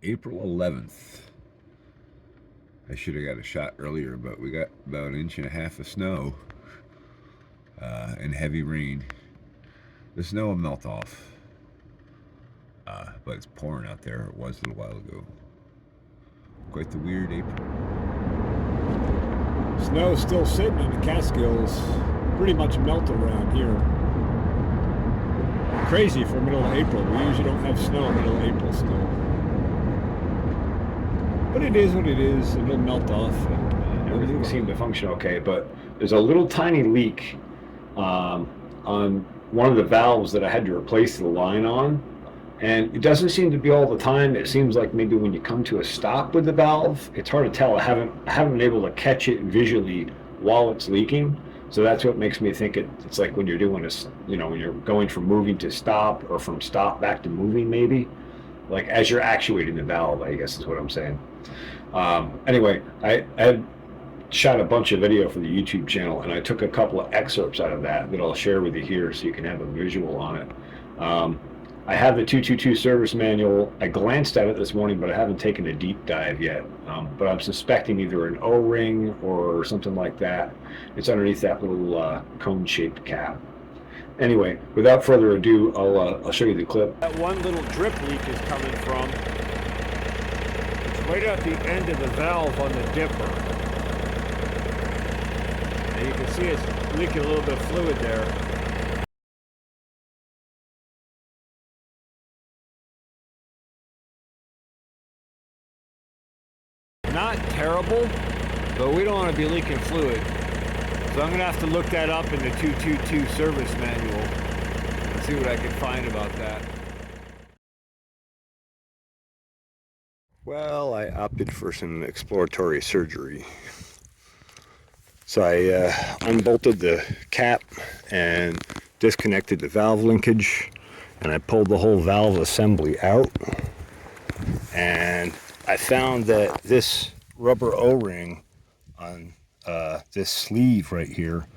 April 11th. I should have got a shot earlier, but we got about 1.5 inches of snow and heavy rain. The snow will melt off, but it's pouring out there. It was a little while ago. Quite the weird April. Snow's still sitting in the Catskills. Pretty much melt around here. Crazy for middle of April. We usually don't have snow middle of April snow. But it is what it is. It'll melt off. And everything seemed to function okay, but there's a little tiny leak on one of the valves that I had to replace the line on. And it doesn't seem to be all the time. It seems like maybe when you come to a stop with the valve, it's hard to tell. I haven't been able to catch it visually while it's leaking. So that's what makes me think it's like when you're doing this, when you're going from moving to stop or from stop back to moving, maybe. Like as you're actuating the valve, I guess is what I'm saying. Anyway, I had shot a bunch of video for the YouTube channel, and I took a couple of excerpts out of that I'll share with you here so you can have a visual on it. I have the 222 service manual. I glanced at it this morning, but I haven't taken a deep dive yet. But I'm suspecting either an O-ring or something like that. It's underneath that little cone-shaped cap. Anyway, without further ado, I'll show you the clip. That one little drip leak is coming from. It's right at the end of the valve on the dipper. And you can see it's leaking a little bit of fluid there. Not terrible, but we don't want to be leaking fluid. So I'm going to have to look that up in the 222 service manual and see what I can find about that. Well, I opted for some exploratory surgery. So I unbolted the cap and disconnected the valve linkage, and I pulled the whole valve assembly out. And I found that this rubber O-ring on this sleeve right here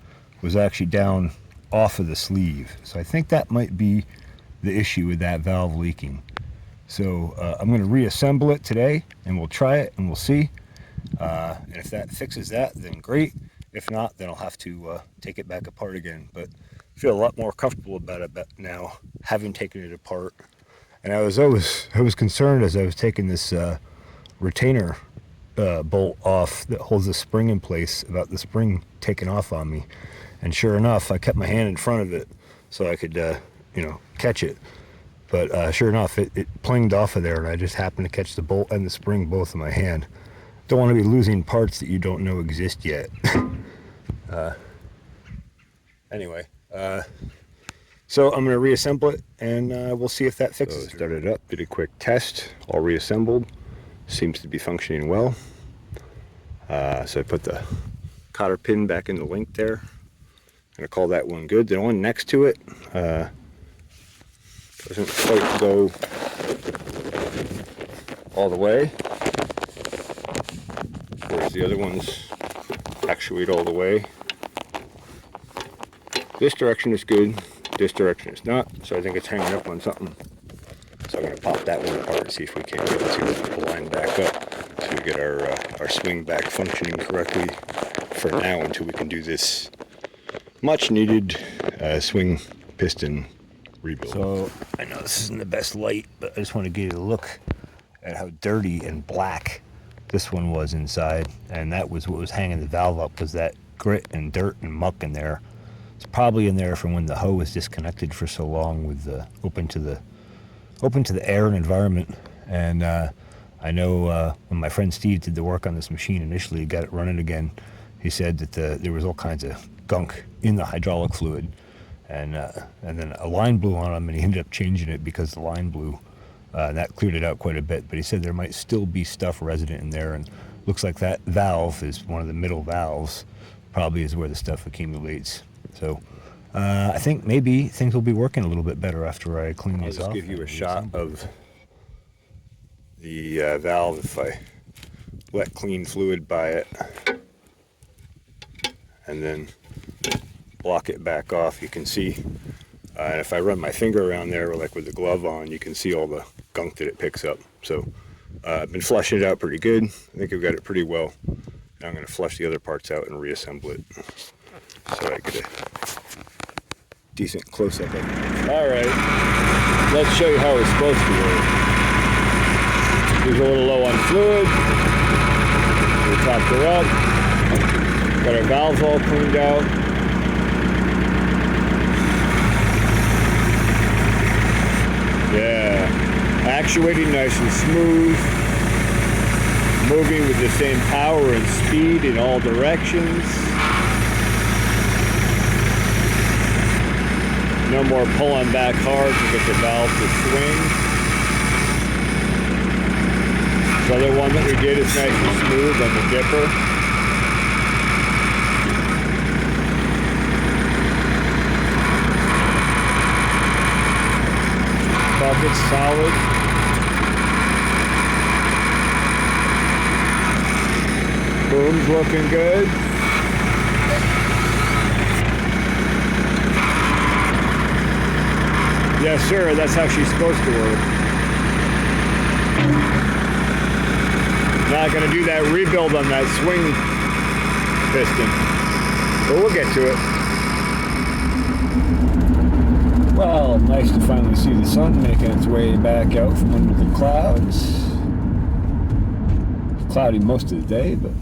was actually down off of the sleeve. So I think that might be the issue with that valve leaking. So I'm going to reassemble it today, and we'll try it and we'll see. And if that fixes that, then great. If not, then I'll have to take it back apart again. But I feel a lot more comfortable about it now, having taken it apart. And I was concerned as I was taking this retainer bolt off that holds the spring in place about the spring taking off on me. And sure enough, I kept my hand in front of it so I could catch it. But sure enough, it plinged off of there, and I just happened to catch the bolt and the spring both in my hand. Don't want to be losing parts that you don't know exist yet. Anyway, so I'm going to reassemble it, and we'll see if that fixes it. Started it up, did a quick test, all reassembled. Seems to be functioning well. So I put the cotter pin back in the link there. I'm going to call that one good. The one next to it doesn't quite go all the way, whereas the other ones actuate all the way. This direction is good, this direction is not, so I think it's hanging up on something. So I'm going to pop that one apart and see if we can't get the line back up so we get our swing back functioning correctly for now until we can do this much needed swing piston rebuild. So I know this isn't the best light, but I just want to give you a look at how dirty and black this one was inside, and that was what was hanging the valve up, was that grit and dirt and muck in there. It's probably in there from when the hoe was disconnected for so long, with the open to the air and environment. And I know when my friend Steve did the work on this machine initially, got it running again, he said that there was all kinds of gunk in the hydraulic fluid, and then a line blew on him, and he ended up changing it because the line blew. That cleared it out quite a bit, but he said there might still be stuff resident in there, and looks like that valve is one of the middle valves, probably is where the stuff accumulates. So I think maybe things will be working a little bit better after I clean these off. I'll just give you a shot of the valve if I wet clean fluid by it, and then block it back off. You can see, and if I run my finger around there like with the glove on, you can see all the gunk that it picks up. So I've been flushing it out pretty good. I think I've got it pretty well. Now I'm going to flush the other parts out and reassemble it so I get a decent close-up of it. Alright, let's show you how it's supposed to work. He's a little low on fluid. We topped her up. Got our valves all cleaned out. Yeah, actuating nice and smooth. Moving with the same power and speed in all directions. No more pulling back hard to get the valve to swing. The other one that we did is nice and smooth on the dipper. Bucket's solid. Boom's looking good. Yes, sir, that's how she's supposed to work. Not gonna do that rebuild on that swing piston, but we'll get to it. Well, nice to finally see the sun making its way back out from under the clouds. It's cloudy most of the day, but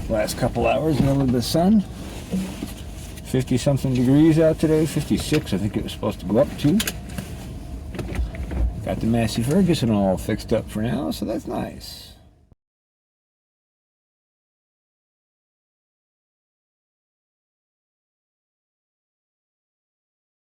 last couple hours, a little bit of sun. 50 something degrees out today, 56 I think it was supposed to go up to. Got the Massey Ferguson all fixed up for now, so that's nice.